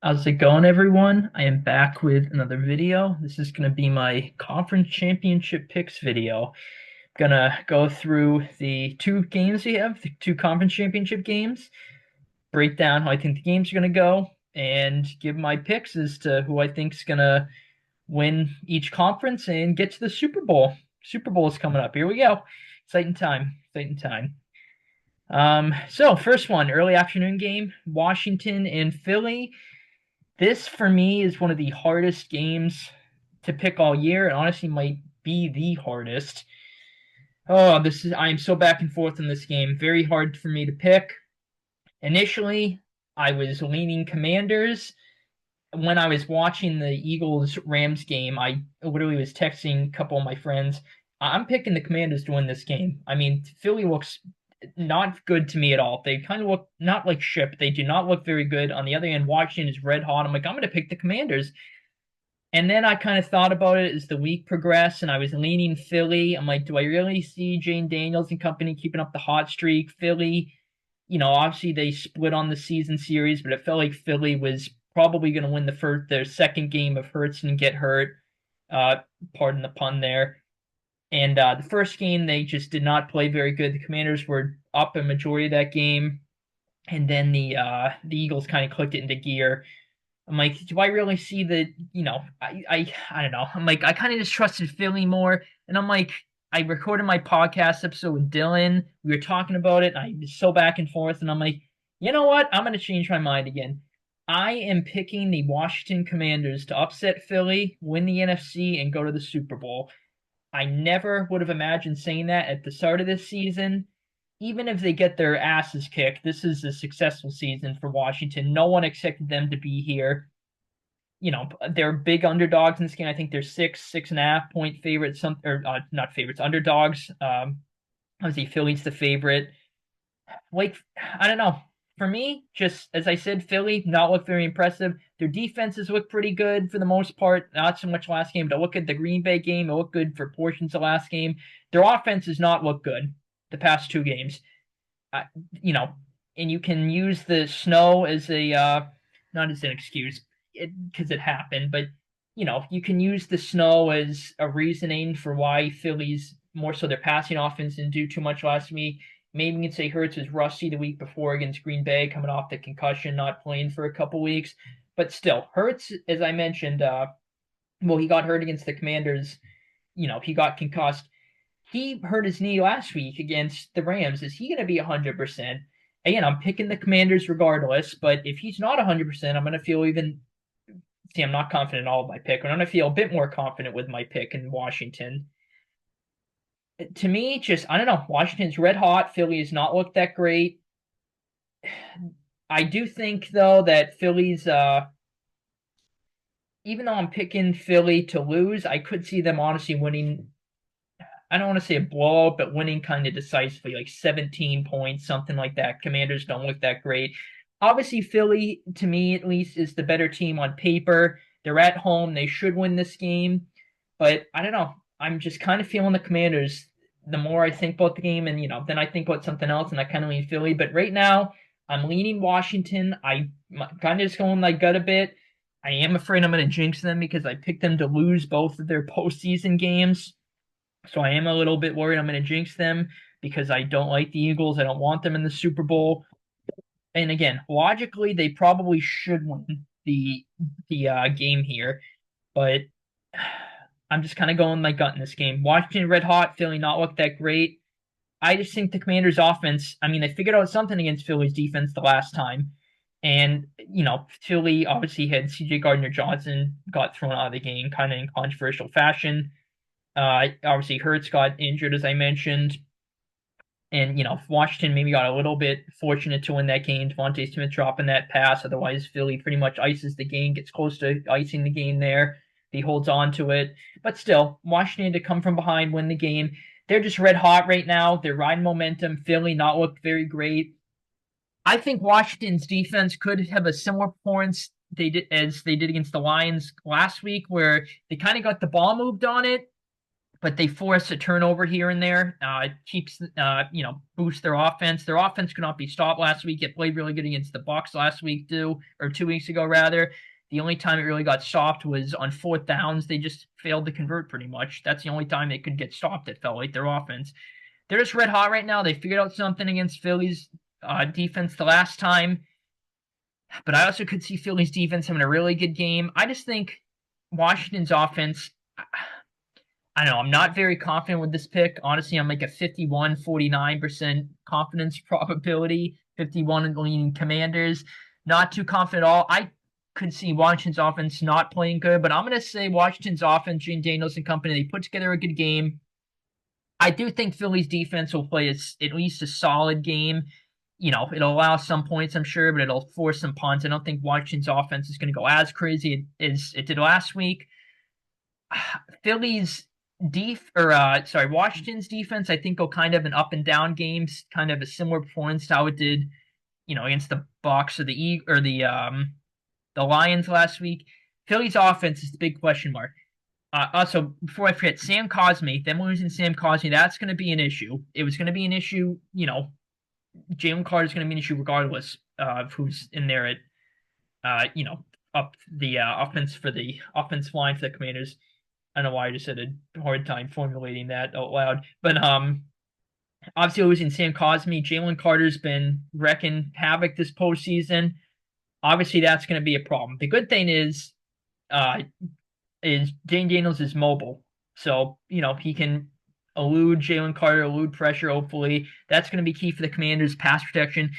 How's it going, everyone? I am back with another video. This is going to be my conference championship picks video. Gonna go through the two games we have, the two conference championship games, break down how I think the games are going to go, and give my picks as to who I think is going to win each conference and get to the Super Bowl. Super Bowl is coming up. Here we go. Exciting time. Exciting time. So first one, early afternoon game, Washington and Philly. This for me is one of the hardest games to pick all year, and honestly might be the hardest. I am so back and forth in this game. Very hard for me to pick. Initially, I was leaning Commanders. When I was watching the Eagles Rams game, I literally was texting a couple of my friends. I'm picking the Commanders to win this game. I mean, Philly looks not good to me at all. They kind of look not like shit. They do not look very good. On the other hand, Washington is red hot. I'm like, I'm going to pick the Commanders. And then I kind of thought about it as the week progressed, and I was leaning Philly. I'm like, do I really see Jane Daniels and company keeping up the hot streak? Philly, obviously they split on the season series, but it felt like Philly was probably going to win their second game of Hurts and get hurt. Uh, Pardon the pun there. And the first game, they just did not play very good. The Commanders were up a majority of that game, and then the Eagles kind of clicked it into gear. I'm like, do I really see I don't know. I'm like, I kind of just trusted Philly more, and I'm like, I recorded my podcast episode with Dylan. We were talking about it, and I was so back and forth, and I'm like, you know what? I'm gonna change my mind again. I am picking the Washington Commanders to upset Philly, win the NFC, and go to the Super Bowl. I never would have imagined saying that at the start of this season. Even if they get their asses kicked, this is a successful season for Washington. No one expected them to be here. They're big underdogs in this game. I think they're 6.5 point favorites, not favorites, underdogs. Obviously, Philly's the favorite. Like, I don't know. For me, just as I said, Philly not look very impressive. Their defenses look pretty good for the most part. Not so much last game, but look at the Green Bay game. It looked good for portions of last game. Their offense does not look good the past two games. Uh, you know, and you can use the snow as a not as an excuse because it happened, but you can use the snow as a reasoning for why Phillies more so their passing offense didn't do too much last week. Maybe you can say Hurts was rusty the week before against Green Bay, coming off the concussion, not playing for a couple weeks. But still, Hurts, as I mentioned, he got hurt against the Commanders. He got concussed. He hurt his knee last week against the Rams. Is he going to be 100%? Again, I'm picking the Commanders regardless, but if he's not 100%, I'm going to feel even. See, I'm not confident in all of my pick. I'm going to feel a bit more confident with my pick in Washington. To me, just, I don't know. Washington's red hot. Philly has not looked that great. I do think, though, that even though I'm picking Philly to lose, I could see them honestly winning. I don't want to say a blowout, but winning kind of decisively, like 17 points, something like that. Commanders don't look that great. Obviously, Philly, to me at least, is the better team on paper. They're at home. They should win this game. But I don't know. I'm just kind of feeling the Commanders the more I think about the game, and then I think about something else, and I kind of lean Philly. But right now, I'm leaning Washington. I kind of just going my gut a bit. I am afraid I'm going to jinx them because I picked them to lose both of their postseason games. So I am a little bit worried I'm going to jinx them because I don't like the Eagles. I don't want them in the Super Bowl. And again, logically, they probably should win the game here, but I'm just kind of going my gut in this game. Washington red hot, Philly not look that great. I just think the Commanders' offense. I mean, they figured out something against Philly's defense the last time, and Philly obviously had C.J. Gardner-Johnson got thrown out of the game, kind of in controversial fashion. Obviously, Hurts got injured, as I mentioned. And, Washington maybe got a little bit fortunate to win that game. Devontae Smith dropping that pass. Otherwise, Philly pretty much ices the game, gets close to icing the game there. He holds on to it. But still, Washington to come from behind, win the game. They're just red hot right now. They're riding momentum. Philly not looked very great. I think Washington's defense could have a similar performance as they did against the Lions last week, where they kind of got the ball moved on it, but they force a turnover here and there. It keeps, boosts their offense. Their offense could not be stopped last week. It played really good against the Bucks last week too, or 2 weeks ago rather. The only time it really got stopped was on fourth downs. They just failed to convert pretty much. That's the only time they could get stopped. It felt like their offense. They're just red hot right now. They figured out something against Philly's defense the last time, but I also could see Philly's defense having a really good game. I just think Washington's offense. I don't know. I'm not very confident with this pick. Honestly, I'm like a 49% confidence probability, 51 leaning Commanders. Not too confident at all. I could see Washington's offense not playing good, but I'm going to say Washington's offense, Gene Daniels and company, they put together a good game. I do think Philly's defense will play at least a solid game. It'll allow some points, I'm sure, but it'll force some punts. I don't think Washington's offense is going to go as crazy as it did last week. Philly's Washington's defense, I think will kind of an up and down games, kind of a similar performance to how it did, against the Bucks or the Lions last week. Philly's offense is the big question mark. Also, before I forget, Sam Cosmi, them losing Sam Cosmi, that's going to be an issue. It was going to be an issue, Jalen Carter's going to be an issue regardless of who's in there up the offense for the offensive line for the Commanders. I don't know why I just had a hard time formulating that out loud. But obviously losing Sam Cosmi, Jalen Carter's been wrecking havoc this postseason. Obviously, that's going to be a problem. The good thing is Jane Daniels is mobile. So, he can elude Jalen Carter, elude pressure, hopefully. That's going to be key for the Commanders' pass protection.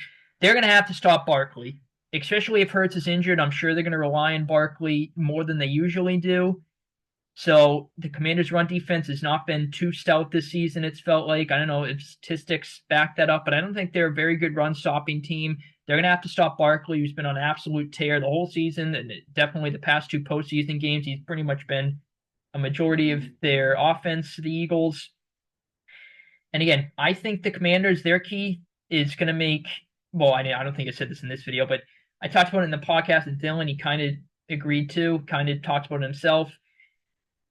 They're going to have to stop Barkley, especially if Hurts is injured. I'm sure they're going to rely on Barkley more than they usually do. So the Commanders' run defense has not been too stout this season, it's felt like. I don't know if statistics back that up, but I don't think they're a very good run-stopping team. They're going to have to stop Barkley, who's been on an absolute tear the whole season, and definitely the past two postseason games. He's pretty much been a majority of their offense, the Eagles. And again, I think the Commanders, their key is going to make – well, I don't think I said this in this video, but I talked about it in the podcast, and Dylan, he kind of agreed to, kind of talked about it himself.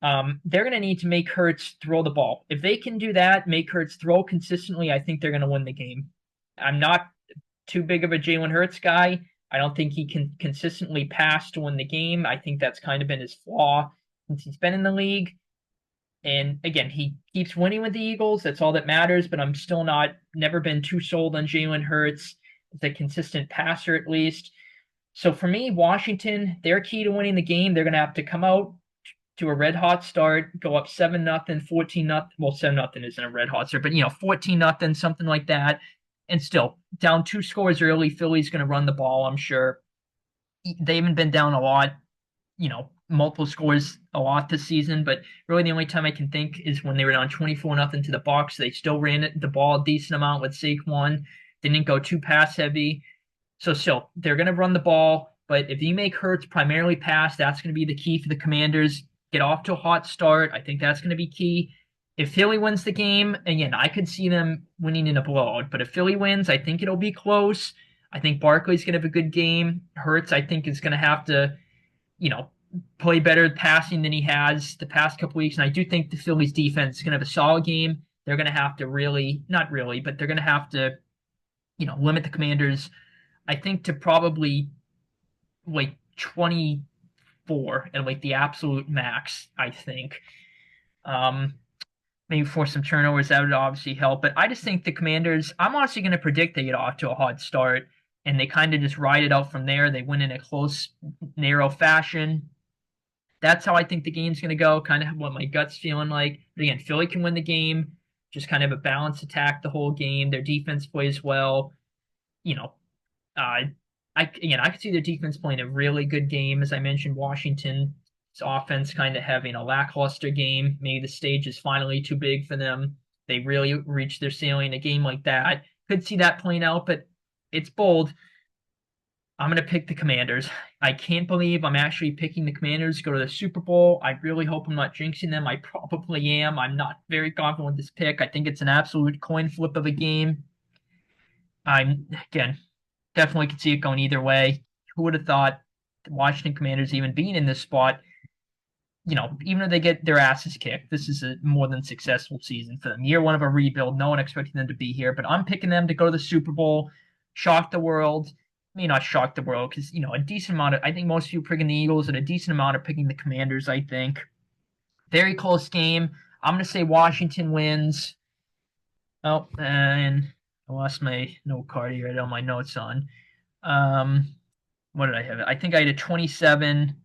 They're going to need to make Hurts throw the ball. If they can do that, make Hurts throw consistently, I think they're going to win the game. I'm not too big of a Jalen Hurts guy. I don't think he can consistently pass to win the game. I think that's kind of been his flaw since he's been in the league. And again, he keeps winning with the Eagles. That's all that matters, but I'm still never been too sold on Jalen Hurts as a consistent passer at least. So for me, Washington, their key to winning the game, they're going to have to come out to a red hot start, go up 7-0, 14-0. Well, 7-0 isn't a red hot start, but 14-0, something like that. And still down 2 scores early. Philly's going to run the ball, I'm sure. They haven't been down a lot, multiple scores a lot this season, but really the only time I can think is when they were down 24-0 to the Bucks. They still ran the ball a decent amount with Saquon. They didn't go too pass heavy. So still, they're going to run the ball, but if you make Hurts primarily pass, that's going to be the key for the Commanders. Get off to a hot start. I think that's going to be key. If Philly wins the game, again, I could see them winning in a blowout. But if Philly wins, I think it'll be close. I think Barkley's going to have a good game. Hurts, I think, is going to have to, play better passing than he has the past couple weeks. And I do think the Phillies defense is going to have a solid game. They're going to have to not really, but they're going to have to, limit the Commanders, I think, to probably like 24 and like the absolute max, I think. Maybe force some turnovers, that would obviously help. But I just think the Commanders, I'm honestly going to predict they get off to a hot start and they kind of just ride it out from there. They win in a close, narrow fashion. That's how I think the game's going to go, kind of what my gut's feeling like. But again, Philly can win the game, just kind of a balanced attack the whole game. Their defense plays well. I could see their defense playing a really good game. As I mentioned, Washington's offense kind of having a lackluster game. Maybe the stage is finally too big for them. They really reached their ceiling in a game like that. Could see that playing out, but it's bold. I'm going to pick the Commanders. I can't believe I'm actually picking the Commanders to go to the Super Bowl. I really hope I'm not jinxing them. I probably am. I'm not very confident with this pick. I think it's an absolute coin flip of a game. Again, definitely could see it going either way. Who would have thought the Washington Commanders even being in this spot? even if they get their asses kicked, this is a more than successful season for them. Year one of a rebuild, no one expecting them to be here, but I'm picking them to go to the Super Bowl, shock the world. I mean, not shock the world because, a decent amount of, I think most people are picking the Eagles and a decent amount are picking the Commanders, I think. Very close game. I'm going to say Washington wins. Oh, and I lost my note card here. I had all my notes on. Um, what did I have? I think I had a 27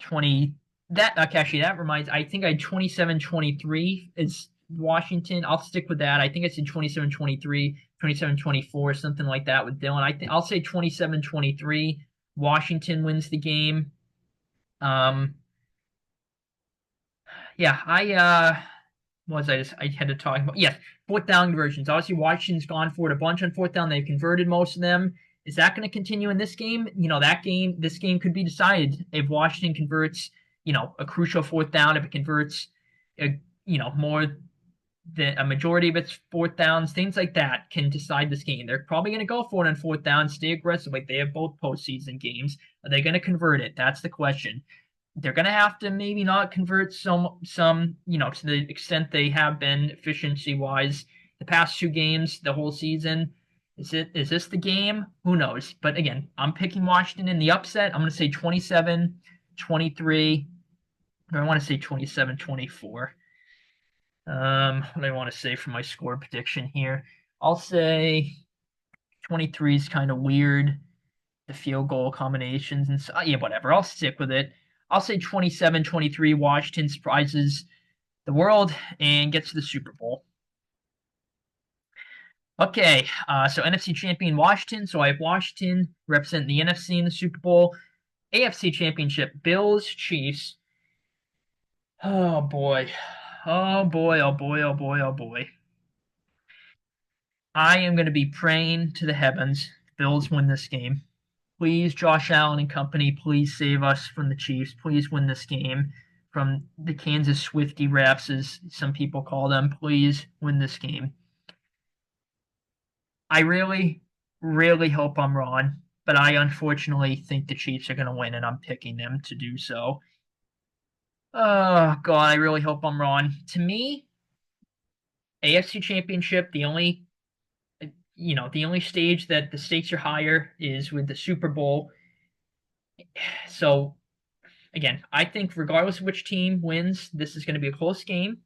20 that okay, actually that reminds I think I had 27-23 is Washington. I'll stick with that. I think it's in 27-23, 27-24, something like that with Dylan. I think I'll say 27-23. Washington wins the game. Um yeah, I had to talk about yes, fourth down conversions. Obviously Washington's gone for it a bunch on fourth down. They've converted most of them. Is that going to continue in this game? This game could be decided if Washington converts, a crucial fourth down, if it converts, more than a majority of its fourth downs, things like that can decide this game. They're probably going to go for it on fourth down, stay aggressive like they have both postseason games. Are they going to convert it? That's the question. They're going to have to maybe not convert some, to the extent they have been efficiency wise the past two games, the whole season. Is this the game? Who knows? But again, I'm picking Washington in the upset. I'm going to say 27-23. Or I want to say 27-24. What do I want to say for my score prediction here? I'll say 23 is kind of weird. The field goal combinations and so, yeah, whatever. I'll stick with it. I'll say 27-23. Washington surprises the world and gets to the Super Bowl. Okay, so NFC champion Washington. So I have Washington representing the NFC in the Super Bowl. AFC championship Bills Chiefs. Oh boy. Oh boy, oh boy, oh boy, oh boy. I am going to be praying to the heavens. Bills win this game. Please, Josh Allen and company, please save us from the Chiefs. Please win this game from the Kansas Swifty refs, as some people call them. Please win this game. I really, really hope I'm wrong, but I unfortunately think the Chiefs are going to win, and I'm picking them to do so. Oh, God, I really hope I'm wrong. To me, AFC Championship, the only stage that the stakes are higher is with the Super Bowl. So, again, I think regardless of which team wins, this is going to be a close game.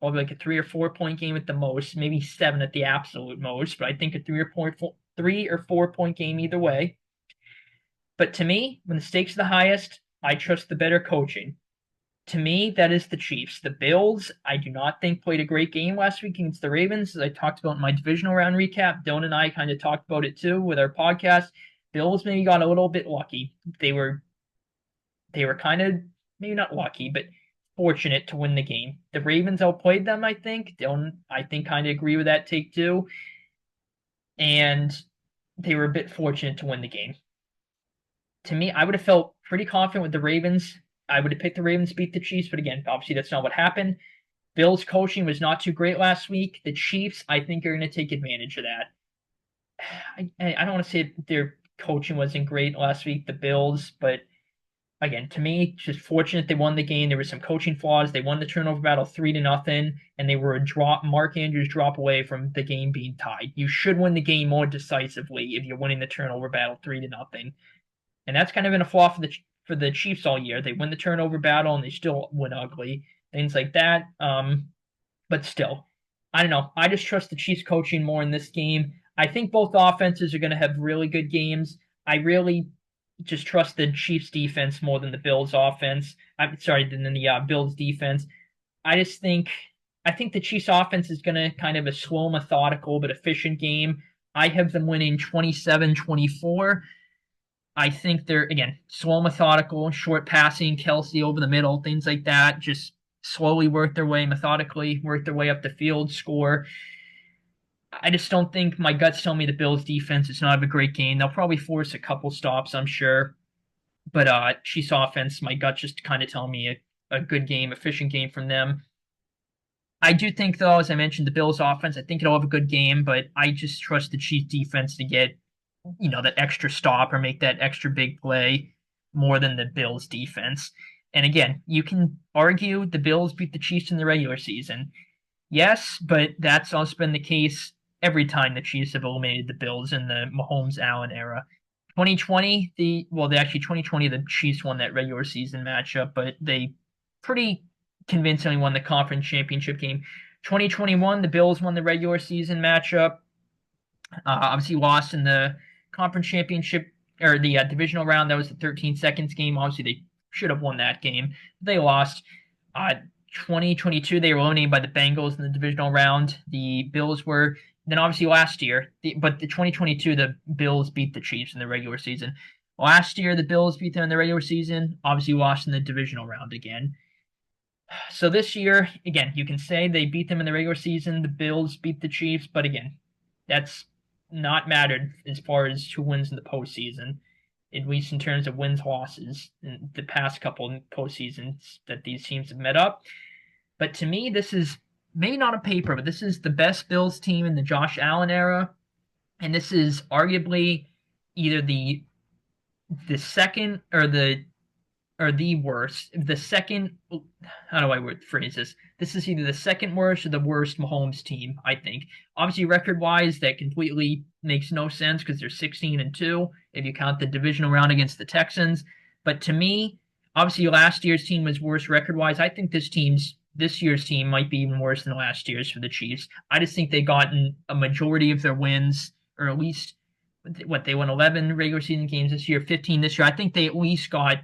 Probably like a 3 or 4 point game at the most, maybe 7 at the absolute most. But I think a 3 or 4 point game either way. But to me, when the stakes are the highest, I trust the better coaching. To me, that is the Chiefs. The Bills, I do not think played a great game last week against the Ravens, as I talked about in my divisional round recap. Dylan and I kind of talked about it too with our podcast. Bills maybe got a little bit lucky. They were kind of maybe not lucky, but fortunate to win the game. The Ravens outplayed them, I think. Dylan, I think, kind of agree with that take too. And they were a bit fortunate to win the game. To me, I would have felt pretty confident with the Ravens. I would have picked the Ravens to beat the Chiefs, but again, obviously that's not what happened. Bills' coaching was not too great last week. The Chiefs, I think, are going to take advantage of that. I don't want to say their coaching wasn't great last week, the Bills, but again, to me, just fortunate they won the game. There were some coaching flaws. They won the turnover battle 3-0, and they were Mark Andrews drop away from the game being tied. You should win the game more decisively if you're winning the turnover battle 3-0. And that's kind of been a flaw for the Chiefs all year. They win the turnover battle and they still win ugly. Things like that. But still, I don't know. I just trust the Chiefs coaching more in this game. I think both offenses are going to have really good games. I really just trust the Chiefs defense more than the Bills offense. I'm sorry, than the Bills defense. I think the Chiefs offense is going to kind of a slow, methodical, but efficient game. I have them winning 27-24. I think they're, again, slow, methodical, short passing, Kelce over the middle, things like that. Just slowly methodically work their way up the field, score. I just don't think my guts tell me the Bills defense is not a great game. They'll probably force a couple stops, I'm sure. But Chiefs offense, my gut just kind of tell me a good game, efficient game from them. I do think, though, as I mentioned, the Bills offense, I think it'll have a good game, but I just trust the Chiefs defense to get, that extra stop or make that extra big play more than the Bills defense. And again, you can argue the Bills beat the Chiefs in the regular season. Yes, but that's also been the case every time the Chiefs have eliminated the Bills in the Mahomes Allen era. 2020, actually 2020 the Chiefs won that regular season matchup, but they pretty convincingly won the conference championship game. 2021, the Bills won the regular season matchup. Obviously lost in the conference championship or the divisional round. That was the 13 seconds game. Obviously they should have won that game. They lost. 2022, they were eliminated by the Bengals in the divisional round. The Bills were then obviously last year, but the 2022, the Bills beat the Chiefs in the regular season. Last year, the Bills beat them in the regular season. Obviously lost in the divisional round again. So this year, again, you can say they beat them in the regular season. The Bills beat the Chiefs, but again, that's not mattered as far as who wins in the postseason, at least in terms of wins losses in the past couple postseasons that these teams have met up. But to me, this is maybe not on paper, but this is the best Bills team in the Josh Allen era, and this is arguably either the second or the worst. The second, how do I phrase this? This is either the second worst or the worst Mahomes team, I think. Obviously, record-wise, that completely makes no sense because they're 16-2 if you count the divisional round against the Texans. But to me, obviously last year's team was worse record-wise. I think this year's team might be even worse than last year's for the Chiefs. I just think they've gotten a majority of their wins, or at least they won 11 regular season games this year, 15 this year. I think they at least got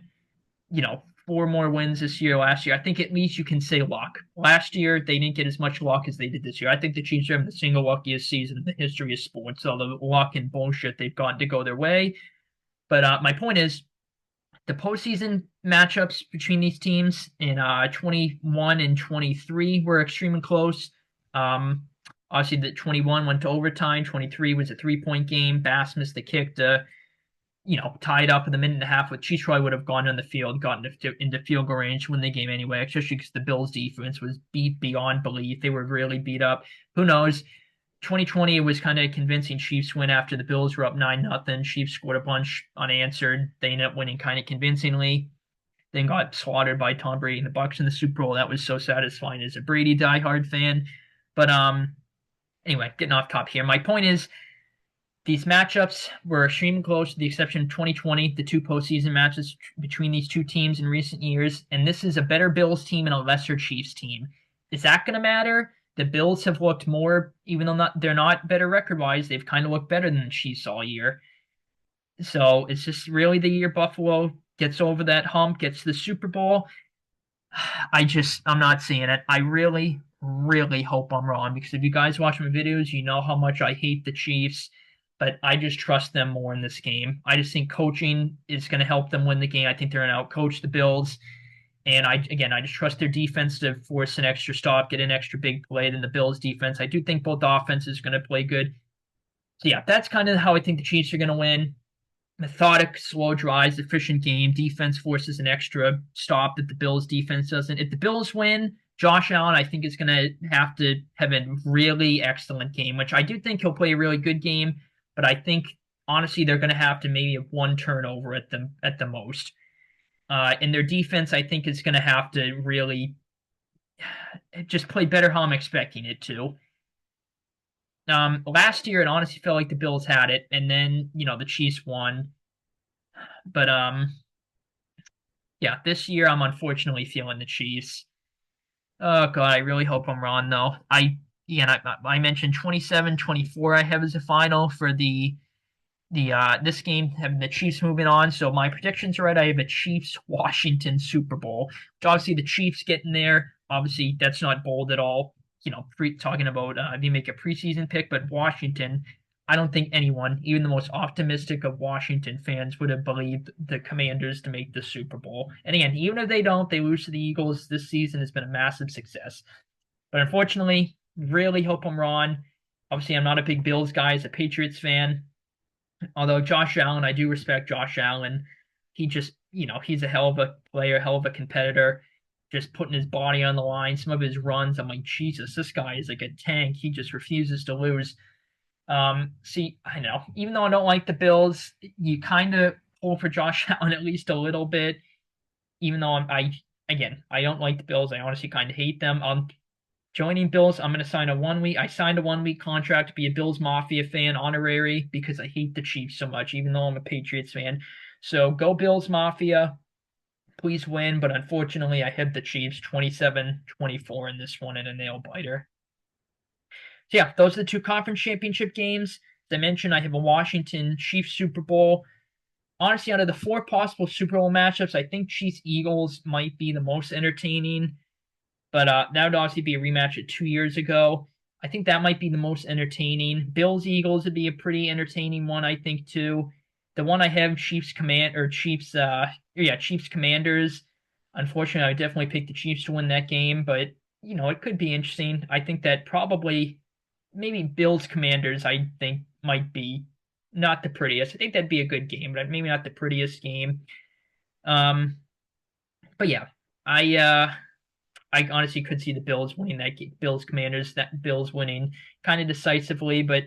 4 more wins this year, last year. I think at least you can say luck. Last year, they didn't get as much luck as they did this year. I think the Chiefs are having the single luckiest season in the history of sports, all the luck and bullshit they've gotten to go their way. But my point is, the postseason matchups between these teams in 21 and 23 were extremely close. Obviously, the 21 went to overtime. 23 was a 3-point game. Bass missed the kick to tied up in the minute and a half, with Chiefs probably would have gone on the field, gotten into field goal range, win the game anyway, especially because the Bills' defense was beat beyond belief. They were really beat up. Who knows? 2020 was kind of a convincing Chiefs win after the Bills were up 9-0. Chiefs scored a bunch unanswered. They ended up winning kind of convincingly. Then got slaughtered by Tom Brady and the Bucs in the Super Bowl. That was so satisfying as a Brady diehard fan. But anyway, getting off top here. My point is, these matchups were extremely close, with the exception of 2020, the 2 postseason matches between these two teams in recent years. And this is a better Bills team and a lesser Chiefs team. Is that going to matter? The Bills have looked more, even though they're not better record-wise, they've kind of looked better than the Chiefs all year. So it's just really the year Buffalo gets over that hump, gets to the Super Bowl. I'm not seeing it. I really, really hope I'm wrong, because if you guys watch my videos, you know how much I hate the Chiefs. But I just trust them more in this game. I just think coaching is going to help them win the game. I think they're going to outcoach the Bills. And I just trust their defense to force an extra stop, get an extra big play than the Bills defense. I do think both offenses are going to play good. So yeah, that's kind of how I think the Chiefs are going to win. Methodic, slow drives, efficient game. Defense forces an extra stop that the Bills defense doesn't. If the Bills win, Josh Allen, I think, is going to have a really excellent game, which I do think he'll play a really good game. But I think, honestly, they're going to have to maybe have 1 turnover at the most. And their defense, I think, is going to have to really just play better how I'm expecting it to. Last year, it honestly felt like the Bills had it, and then, the Chiefs won. But, yeah, this year I'm unfortunately feeling the Chiefs. Oh, God, I really hope I'm wrong, though. I mentioned 27-24 I have as a final for this game, having the Chiefs moving on. So my predictions are right. I have a Chiefs-Washington Super Bowl, which obviously the Chiefs getting there. Obviously, that's not bold at all. Talking about if you make a preseason pick, but Washington, I don't think anyone, even the most optimistic of Washington fans, would have believed the Commanders to make the Super Bowl. And again, even if they don't, they lose to the Eagles. This season has been a massive success. But unfortunately, really hope I'm wrong. Obviously, I'm not a big Bills guy as a Patriots fan. Although Josh Allen, I do respect Josh Allen. He just, he's a hell of a player, hell of a competitor, just putting his body on the line. Some of his runs, I'm like, Jesus, this guy is like a tank. He just refuses to lose. See, I know, even though I don't like the Bills, you kind of pull for Josh Allen at least a little bit, even though I don't like the Bills. I honestly kind of hate them. I'm joining Bills. I'm going to sign a 1 week. I signed a 1 week contract to be a Bills Mafia fan, honorary, because I hate the Chiefs so much, even though I'm a Patriots fan. So go Bills Mafia. Please win. But unfortunately, I hit the Chiefs 27-24 in this one in a nail biter. So yeah, those are the two conference championship games. As I mentioned, I have a Washington Chiefs Super Bowl. Honestly, out of the four possible Super Bowl matchups, I think Chiefs Eagles might be the most entertaining. But that would obviously be a rematch of 2 years ago. I think that might be the most entertaining. Bills Eagles would be a pretty entertaining one, I think, too. The one I have, Chiefs Commanders. Unfortunately, I would definitely pick the Chiefs to win that game, but it could be interesting. I think that probably maybe Bills Commanders, I think, might be not the prettiest. I think that'd be a good game, but maybe not the prettiest game. But yeah, I honestly could see the Bills winning that game. Bills Commanders, that Bills winning kind of decisively, but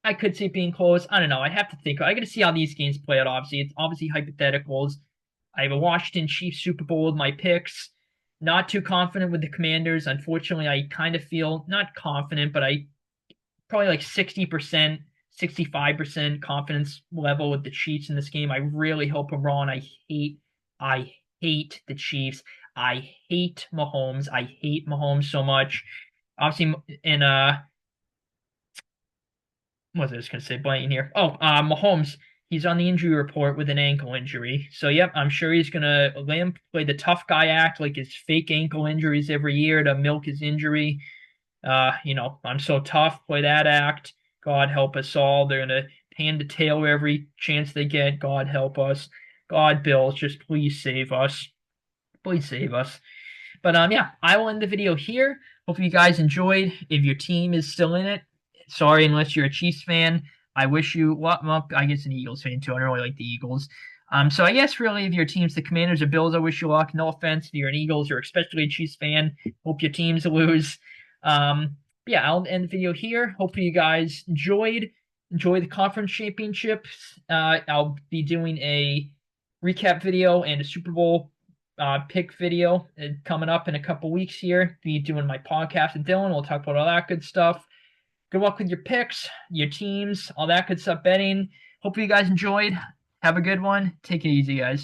I could see it being close. I don't know. I have to think. I got to see how these games play out. Obviously, it's obviously hypotheticals. I have a Washington Chiefs Super Bowl with my picks. Not too confident with the Commanders. Unfortunately, I kind of feel not confident, but I probably like 60%, 65% confidence level with the Chiefs in this game. I really hope I'm wrong. I hate the Chiefs. I hate Mahomes. I hate Mahomes so much. Obviously, in what was I just gonna say? Blanking here. Oh, Mahomes. He's on the injury report with an ankle injury. So yep, I'm sure he's gonna limp, play the tough guy act, like his fake ankle injuries every year to milk his injury. I'm so tough, play that act. God help us all. They're gonna hand the tail every chance they get. God help us. God, Bills, just please save us. Please save us. But yeah, I will end the video here. Hope you guys enjoyed. If your team is still in it, sorry unless you're a Chiefs fan. I wish you well, I guess an Eagles fan too. I don't really like the Eagles. So I guess really if your team's the Commanders or Bills, I wish you luck. No offense if you're an Eagles or especially a Chiefs fan. Hope your teams lose. Yeah, I'll end the video here. Hopefully you guys enjoyed. Enjoy the conference championships. I'll be doing a recap video and a Super Bowl pick video coming up in a couple weeks here. Be doing my podcast with Dylan. We'll talk about all that good stuff. Good luck with your picks, your teams, all that good stuff betting. Hope you guys enjoyed. Have a good one. Take it easy, guys.